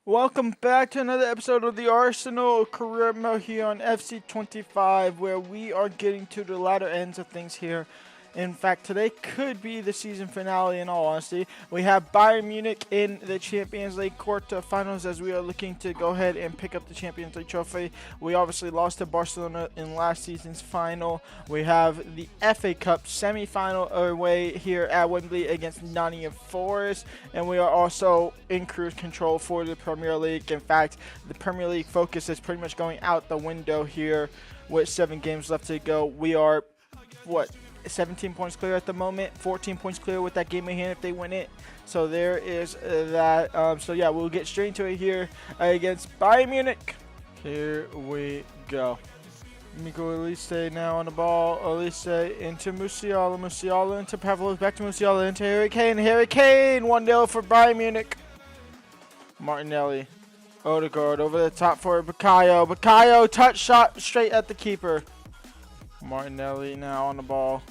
Welcome back to another episode of the Arsenal Career Mode here on FC25, where we are getting to the latter ends of things here. In fact, today could be the season finale in all honesty. We have Bayern Munich in the Champions League quarterfinals as we are looking to go ahead and pick up the Champions League trophy. We obviously lost to Barcelona in last season's final. We have the FA Cup semi-final away here at Wembley against Nottingham Forest. And we are also in cruise control for the Premier League. In fact, the Premier League focus is pretty much going out the window here with 7 games left to go. We are, 17 points clear at the moment, 14 points clear with that game in hand if they win it. So there is that. So yeah, we'll get straight into it here against Bayern Munich. Here we go. Miko Elise now on the ball. Elise into Musiala. Musiala into Pavlos. Back to Musiala into Harry Kane. Harry Kane 1-0 for Bayern Munich. Martinelli. Odegaard over the top for Bukayo. Bukayo touch shot straight at the keeper. Martinelli now on the ball.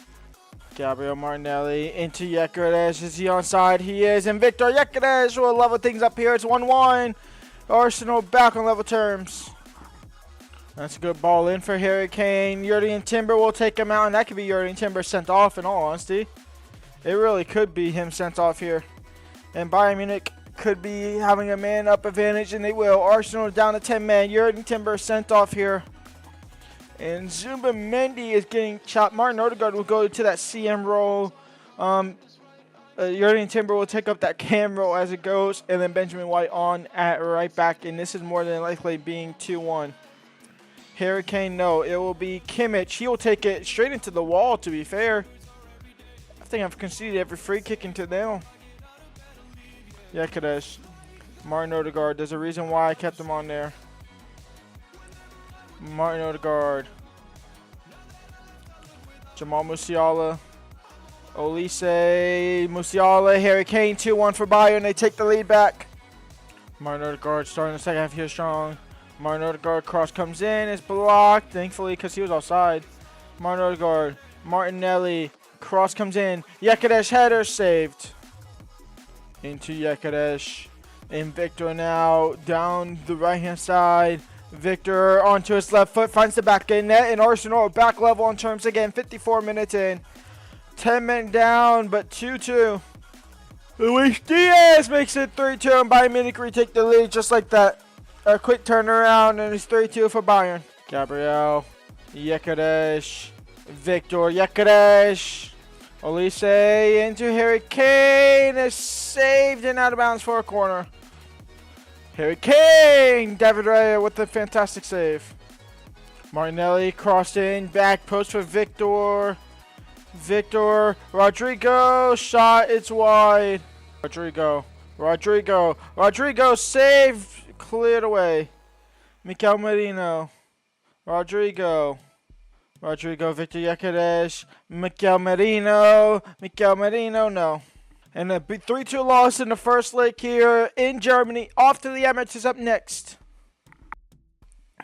Gabriel Martinelli into Gyökeres. Is he onside? He is. And Victor Gyökeres will level things up here. It's 1-1. Arsenal back on level terms. That's a good ball in for Harry Kane. Jurgen Timber will take him out. And that could be Jurgen Timber sent off in all honesty. It really could be him sent off here. And Bayern Munich could be having a man up advantage. And they will. Arsenal down to 10 men. Jurgen Timber sent off here. And Zubimendi is getting chopped. Martin Odegaard will go to that CM role. Jurgen Timber will take up that cam role as it goes. And then Benjamin White on at right back. And this is more than likely being 2-1. Harry Kane, no. It will be Kimmich. He will take it straight into the wall, to be fair. I think I've conceded every free kick into them. Gyökeres. Martin Odegaard. There's a reason why I kept him on there. Martin Odegaard. Jamal Musiala. Olise. Musiala. Harry Kane 2-1 for Bayern. They take the lead back. Martin Odegaard starting the second half here strong. Martin Odegaard cross comes in. It's blocked. Thankfully because he was offside. Martin Odegaard. Martinelli. Cross comes in. Gyökeres header saved. Into Gyökeres. And Victor now down the right hand side. Victor onto his left foot, finds the back in net, and Arsenal back level on terms again. 54 minutes in. 10 men down, but 2-2. Luis Diaz makes it 3-2, and Bayern Munich retake the lead just like that. A quick turnaround, and it's 3-2 for Bayern. Gabriel, Gyökeres, Victor Gyökeres, Olise into Harry Kane, is saved and out of bounds for a corner. Harry Kane! David Raya with a fantastic save. Martinelli crossed in. Back post for Victor. Victor. Rodrigo. Shot. It's wide. Rodrigo. Save. Cleared away. Mikel Merino. Rodrigo. Victor Gyökeres. Mikel Merino, no. And a big 3-2 loss in the first leg here in Germany. Off to the Emirates is up next.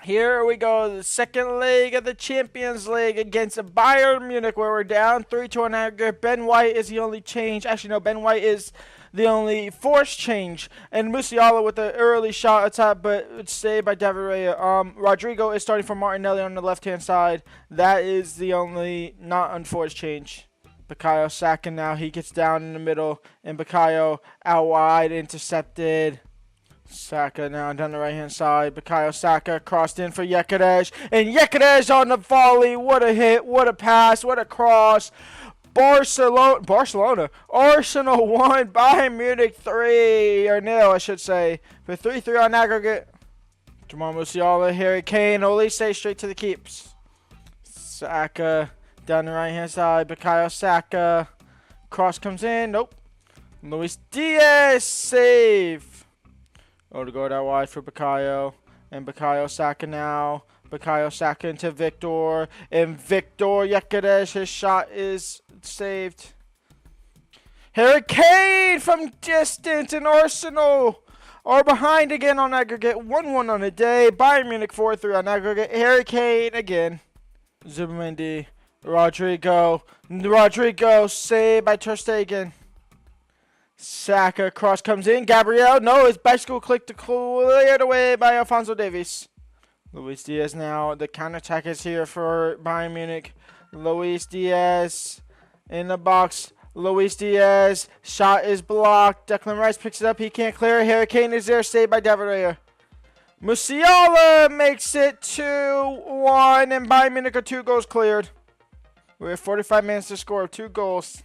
Here we go. The second leg of the Champions League against Bayern Munich, where we're down 3-2 on aggregate. Ben White is the only change. Actually, no, Ben White is the only forced change. And Musiala with an early shot attempt, but it's saved by David Raya. Rodrigo is starting for Martinelli on the left-hand side. That is the only not unforced change. Bukayo Saka now, he gets down in the middle, and Bukayo out wide, intercepted. Saka now down the right-hand side. Bukayo Saka crossed in for Gyökeres, and Gyökeres on the volley. What a hit, what a pass, what a cross. Arsenal 1, Bayern Munich 3-0, I should say. For 3-3 on aggregate. Jamal Musiala, Harry Kane, Olise straight to the keeps. Saka down the right-hand side, Bukayo Saka. Cross comes in. Nope. Luis Diaz save. Odegaard out wide for Bukayo. And Bukayo Saka now. Bukayo Saka into Victor. And Victor Gyökeres, his shot is saved. Harry Kane from distance, and Arsenal are behind again on aggregate. 1-1 on the day. Bayern Munich 4-3 on aggregate. Harry Kane again. Zubimendi. Rodrigo saved by Ter Stegen. Saka, cross comes in. Gabriel, no, his bicycle clicked to cleared away by Alphonso Davies. Luis Diaz now. The counterattack is here for Bayern Munich. Luis Diaz in the box. Luis Diaz. Shot is blocked. Declan Rice picks it up. He can't clear it. Harry Kane is there. Saved by David Raya. Musiala makes it 2-1. And Bayern Munich are 2 goals cleared. We have 45 minutes to score 2 goals.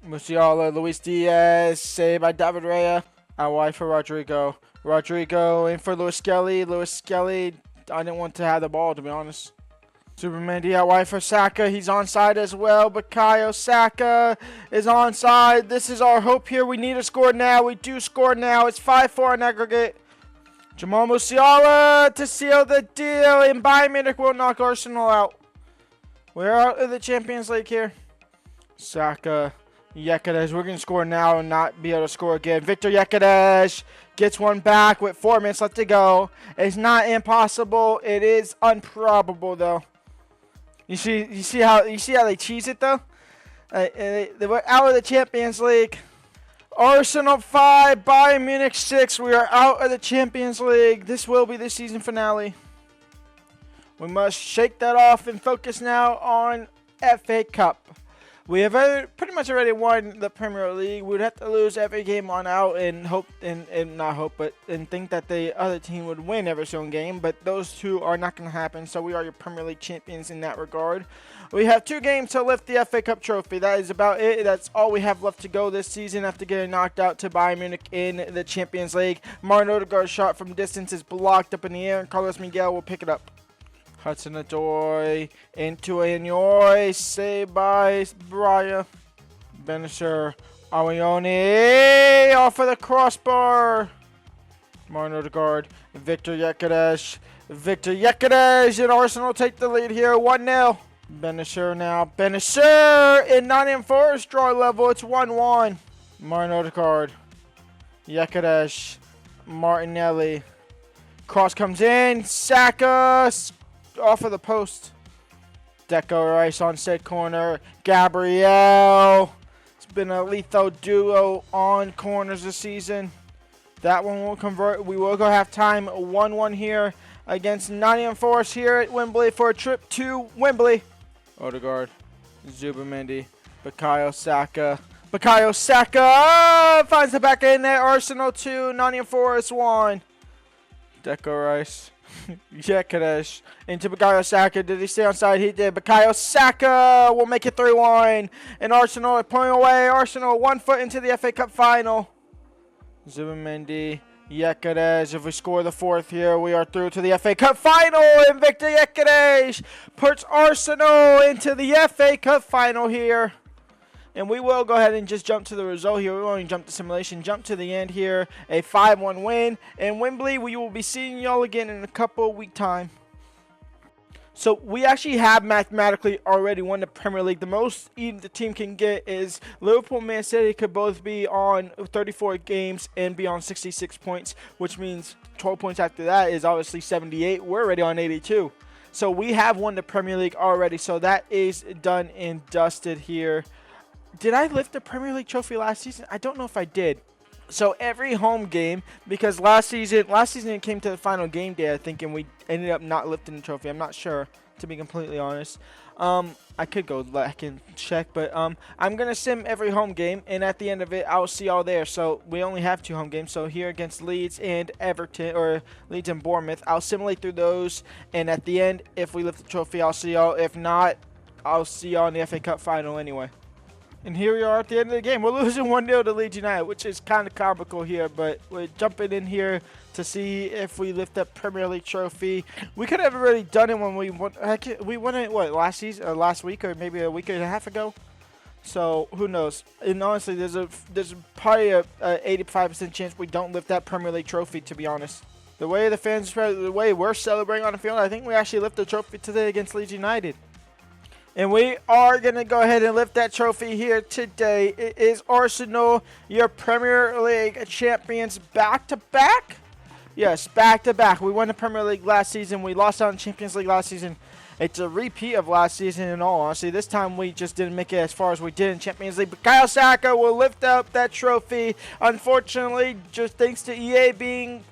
Musiala, Luis Diaz. Saved by David Raya. Out wide for Rodrigo. Rodrigo in for Lewis Skelly. Lewis Skelly. I didn't want to have the ball, to be honest. Superman out wide for Saka. He's onside as well. Bukayo Saka is onside. This is our hope here. We need to score now. We do score now. It's 5-4 in aggregate. Jamal Musiala to seal the deal. And Bayern Munich will knock Arsenal out. We're out of the Champions League here. Saka. Yekeres, we're going to score now and not be able to score again. Victor Yekeres gets one back with 4 minutes left to go. It's not impossible. It is improbable, though. You see how they cheese it, though? They were out of the Champions League. Arsenal 5, Bayern Munich 6. We are out of the Champions League. This will be the season finale. We must shake that off and focus now on FA Cup. We have pretty much already won the Premier League. We'd have to lose every game on out and hope, and think that the other team would win every single game. But those two are not going to happen. So we are your Premier League champions in that regard. We have 2 games to lift the FA Cup trophy. That is about it. That's all we have left to go this season after getting knocked out to Bayern Munich in the Champions League. Martin Odegaard's shot from distance is blocked up in the air, and Carlos Miguel will pick it up. Hudson-Odoi into Anyoy, saved by Braya. Benisher, Awione off of the crossbar. Martin Odegaard, Victor Yekeres. Victor Yekeres and Arsenal take the lead here, 1-0. Benisher now. Benisher in Nottingham Forest draw level, it's 1-1. Martin Odegaard, Yekeres, Martinelli. Cross comes in, Saka off of the post. Deco Rice on said corner. Gabriel. It's been a lethal duo on corners this season. That one will convert. We will go halftime 1-1 here against Nottingham Forest here at Wembley for a trip to Wembley. Odegaard. Zubamendi. Bukayo Saka. Bukayo Saka finds the back end there. Arsenal 2, Nottingham Forest 1. Deco Rice. Yekeres into Bukayo Saka. Did he stay on side? He did. Bukayo Saka will make it 3-1. And Arsenal are pulling away. Arsenal 1 foot into the FA Cup final. Zubamendi, Yekeres. If we score the 4th here, we are through to the FA Cup final. And Victor Yekeres puts Arsenal into the FA Cup final here. And we will go ahead and just jump to the result here. We won't even jump to simulation. Jump to the end here. A 5-1 win. And Wembley, we will be seeing y'all again in a couple week time. So we actually have mathematically already won the Premier League. The most the team can get is Liverpool and Man City could both be on 34 games and be on 66 points, which means 12 points after that is obviously 78. We're already on 82. So we have won the Premier League already. So that is done and dusted here. Did I lift the Premier League trophy last season? I don't know if I did. So every home game, because last season it came to the final game day, I think, and we ended up not lifting the trophy. I'm not sure, to be completely honest. I could go back and check, but I'm gonna sim every home game, and at the end of it, I'll see y'all there. So we only have 2 home games. So here against Leeds and Everton, or Leeds and Bournemouth, I'll simulate through those, and at the end, if we lift the trophy, I'll see y'all. If not, I'll see y'all in the FA Cup final anyway. And here we are at the end of the game. We're losing 1-0 to Leeds United, which is kind of comical here. But we're jumping in here to see if we lift up Premier League trophy. We could have already done it when we won. We won it, what, last season, or last week, or maybe a week and a half ago. So who knows? And honestly, there's probably a 85% chance we don't lift that Premier League trophy, to be honest. The way the fans, the way we're celebrating on the field, I think we actually lift the trophy today against Leeds United. And we are going to go ahead and lift that trophy here today. It is Arsenal, your Premier League champions back-to-back. Yes, back to back. We won the Premier League last season. We lost out in Champions League last season. It's a repeat of last season in all honesty. This time we just didn't make it as far as we did in Champions League. But Bukayo Saka will lift up that trophy. Unfortunately, just thanks to EA being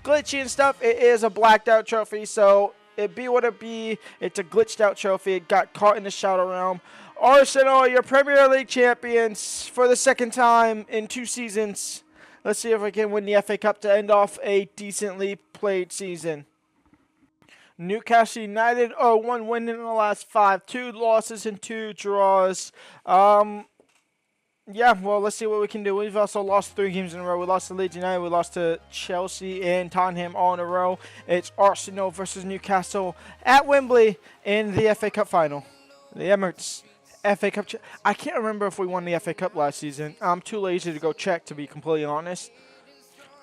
glitchy and stuff, it is a blacked out trophy. So it be what it be. It's a glitched out trophy. It got caught in the shadow realm. Arsenal, your Premier League champions for the second time in 2 seasons. Let's see if we can win the FA Cup to end off a decently played season. Newcastle United 1 win in the last 5, 2 losses and 2 draws. Yeah, well, let's see what we can do. We've also lost 3 games in a row. We lost to Leeds United, we lost to Chelsea and Tottenham all in a row. It's Arsenal versus Newcastle at Wembley in the FA Cup final. The Emirates FA Cup. I can't remember if we won the FA Cup last season. I'm too lazy to go check, to be completely honest.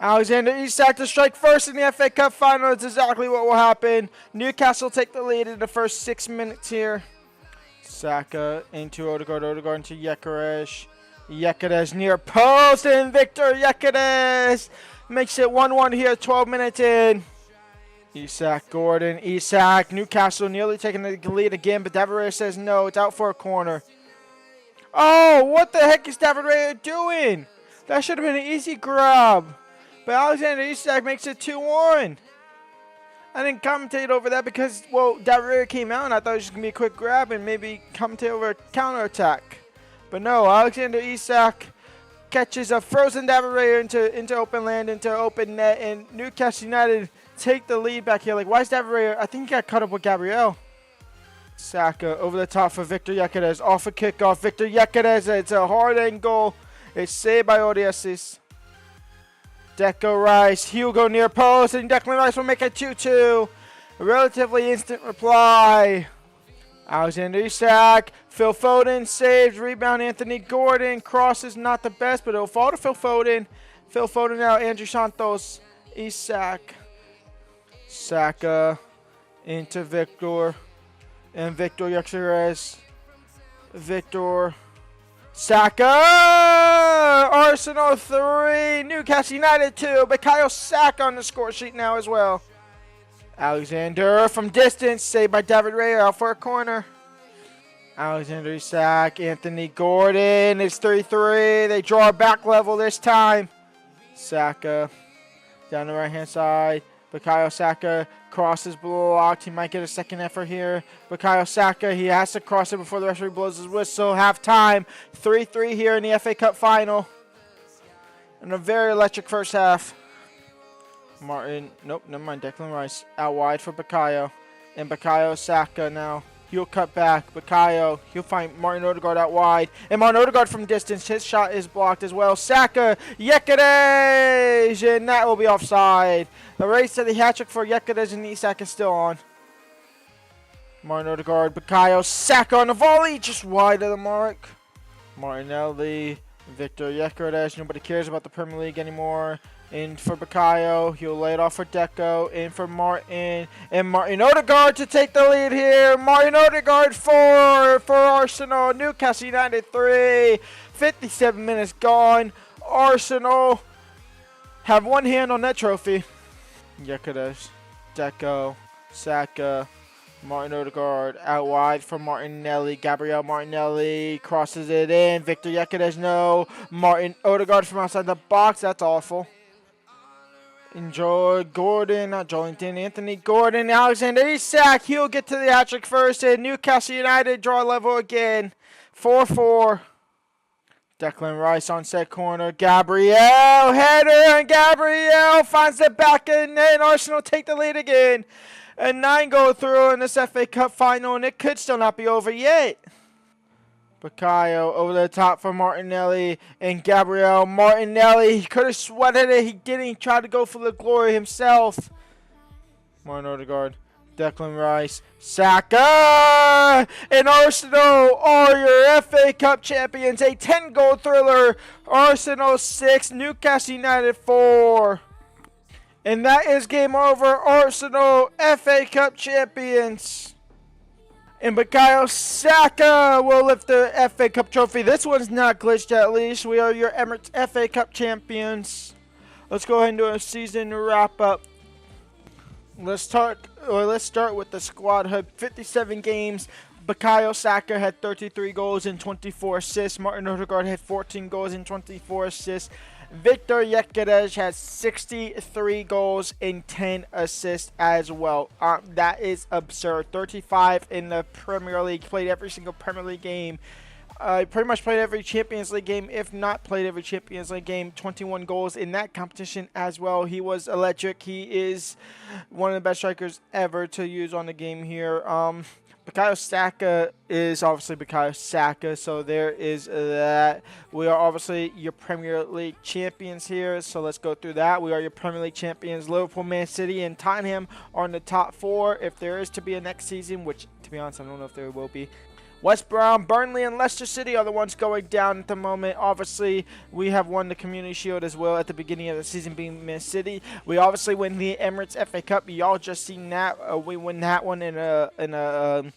Alexander Isak to strike first in the FA Cup final. That's exactly what will happen. Newcastle take the lead in the first 6 minutes here. Saka into Odegaard. Odegaard into Gyökeres. Gyökeres near post, and Victor Gyökeres makes it 1-1 here, 12 minutes in. Isak, Gordon, Isak. Newcastle nearly taking the lead again, but David Raya says no. It's out for a corner. Oh, what the heck is David Raya doing? That should have been an easy grab. But Alexander Isak makes it 2-1. I didn't commentate over that because, well, David Raya came out and I thought it was just going to be a quick grab and maybe commentate over a counterattack. But no, Alexander Isak catches a frozen David Raya into open land, into open net, and Newcastle United take the lead back here. Like, why is David Raya? I think he got cut up with Gabriel. Saka over the top for Victor Gyökeres. Off a kickoff. Victor Gyökeres. It's a hard angle. It's saved by Odysseus. Deco Rice, Hugo near post, and Declan Rice will make it 2-2. A relatively instant reply. Alexander Isak, Phil Foden saved, rebound Anthony Gordon. Cross is not the best, but it'll fall to Phil Foden. Phil Foden now, Andrew Santos, Isak. Saka into Victor, and Victor Gyökeres. Victor. Saka! Arsenal 3, Newcastle United 2. Bukayo Saka on the score sheet now as well. Alexander from distance, saved by David Raya, out for a corner. Alexander Isak, Anthony Gordon. It's 3-3. They draw a back level this time. Saka down the right-hand side. Bukayo Saka crosses blocked. He might get a second effort here. Bukayo Saka, he has to cross it before the referee blows his whistle. Half time. 3-3 here in the FA Cup final. And a very electric first half. Martin, nope, never mind. Declan Rice out wide for Bukayo. And Bukayo Saka now. He'll cut back. Bukayo, he'll find Martin Odegaard out wide. And Martin Odegaard from distance. His shot is blocked as well. Saka, Gyökeres, and that will be offside. The race to the hat-trick for Gyökeres and Isak is still on. Martin Odegaard, Bukayo Saka on the volley, just wide of the mark. Martinelli, Victor Gyökeres. Nobody cares about the Premier League anymore. In for Bukayo, he'll lay it off for Deco. In for Martin, and Martin Odegaard to take the lead here. Martin Odegaard 4 for Arsenal. Newcastle United 3. 57 minutes gone. Arsenal have one hand on that trophy. Gyökeres, Deco, Saka, Martin Odegaard out wide for Martinelli. Gabriel Martinelli crosses it in. Victor Gyökeres, no. Martin Odegaard from outside the box. That's awful. Enjoy Gordon, not Jolinton, Anthony Gordon, Alexander Isak. He'll get to the hat-trick first, and Newcastle United draw level again. 4-4. Declan Rice on set corner. Gabriel, header, and Gabriel finds the back, and then Arsenal take the lead again. A 9-goal through in this FA Cup final, and it could still not be over yet. Bukayo over the top for Martinelli, and Gabriel Martinelli. He could have sweated it. He didn't. He tried to go for the glory himself. Martin Odegaard, Declan Rice, Saka, and Arsenal are your FA Cup champions. A 10-goal thriller. Arsenal 6, Newcastle United 4. And that is game over. Arsenal FA Cup champions. And Bukayo Saka will lift the FA Cup trophy. This one's not glitched at least. We are your Emirates FA Cup champions. Let's go ahead and do a season wrap up. Let's start with the squad hub. 57 games. Bukayo Saka had 33 goals and 24 assists. Martin Odegaard had 14 goals and 24 assists. Victor Gyökeres has 63 goals and 10 assists as well. That is absurd. 35 in the Premier League. Played every single Premier League game. Pretty much played every Champions League game, if not played every Champions League game. 21 goals in that competition as well. He was electric. He is one of the best strikers ever to use on the game here. Bukayo Saka is obviously Bukayo Saka, so there is that. We are obviously your Premier League champions here, so let's go through that. We are your Premier League champions. Liverpool, Man City, and Tottenham are in the top 4. If there is to be a next season, which, to be honest, I don't know if there will be. West Brom, Burnley, and Leicester City are the ones going down at the moment. Obviously, we have won the Community Shield as well at the beginning of the season, being Man City. We obviously win the Emirates FA Cup. Y'all just seen that. We win that one in an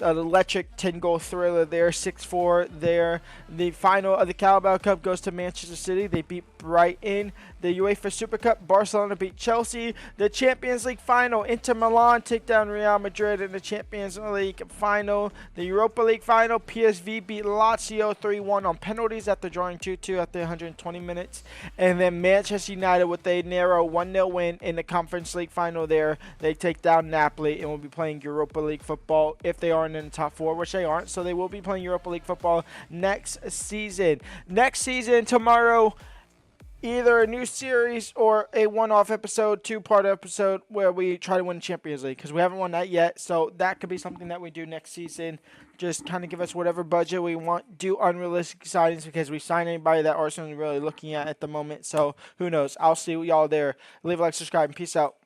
electric 10-goal thriller there, 6-4 there. The final of the Carabao Cup goes to Manchester City. They beat Brighton. The UEFA Super Cup, Barcelona beat Chelsea. The Champions League final, Inter Milan take down Real Madrid in the Champions League final. The Europa League final, PSV beat Lazio 3-1 on penalties after drawing 2-2 after 120 minutes. And then Manchester United with a narrow 1-0 win in the Conference League final there. They take down Napoli and will be playing Europa League football if they aren't in the top 4, which they aren't. So they will be playing Europa League football next season. Next season, tomorrow, either a new series or a one-off episode, 2-part episode where we try to win Champions League, because we haven't won that yet. So that could be something that we do next season. Just kind of give us whatever budget we want. Do unrealistic signings because we sign anybody that Arsenal is really looking at the moment. So who knows? I'll see y'all there. Leave a like, subscribe, and peace out.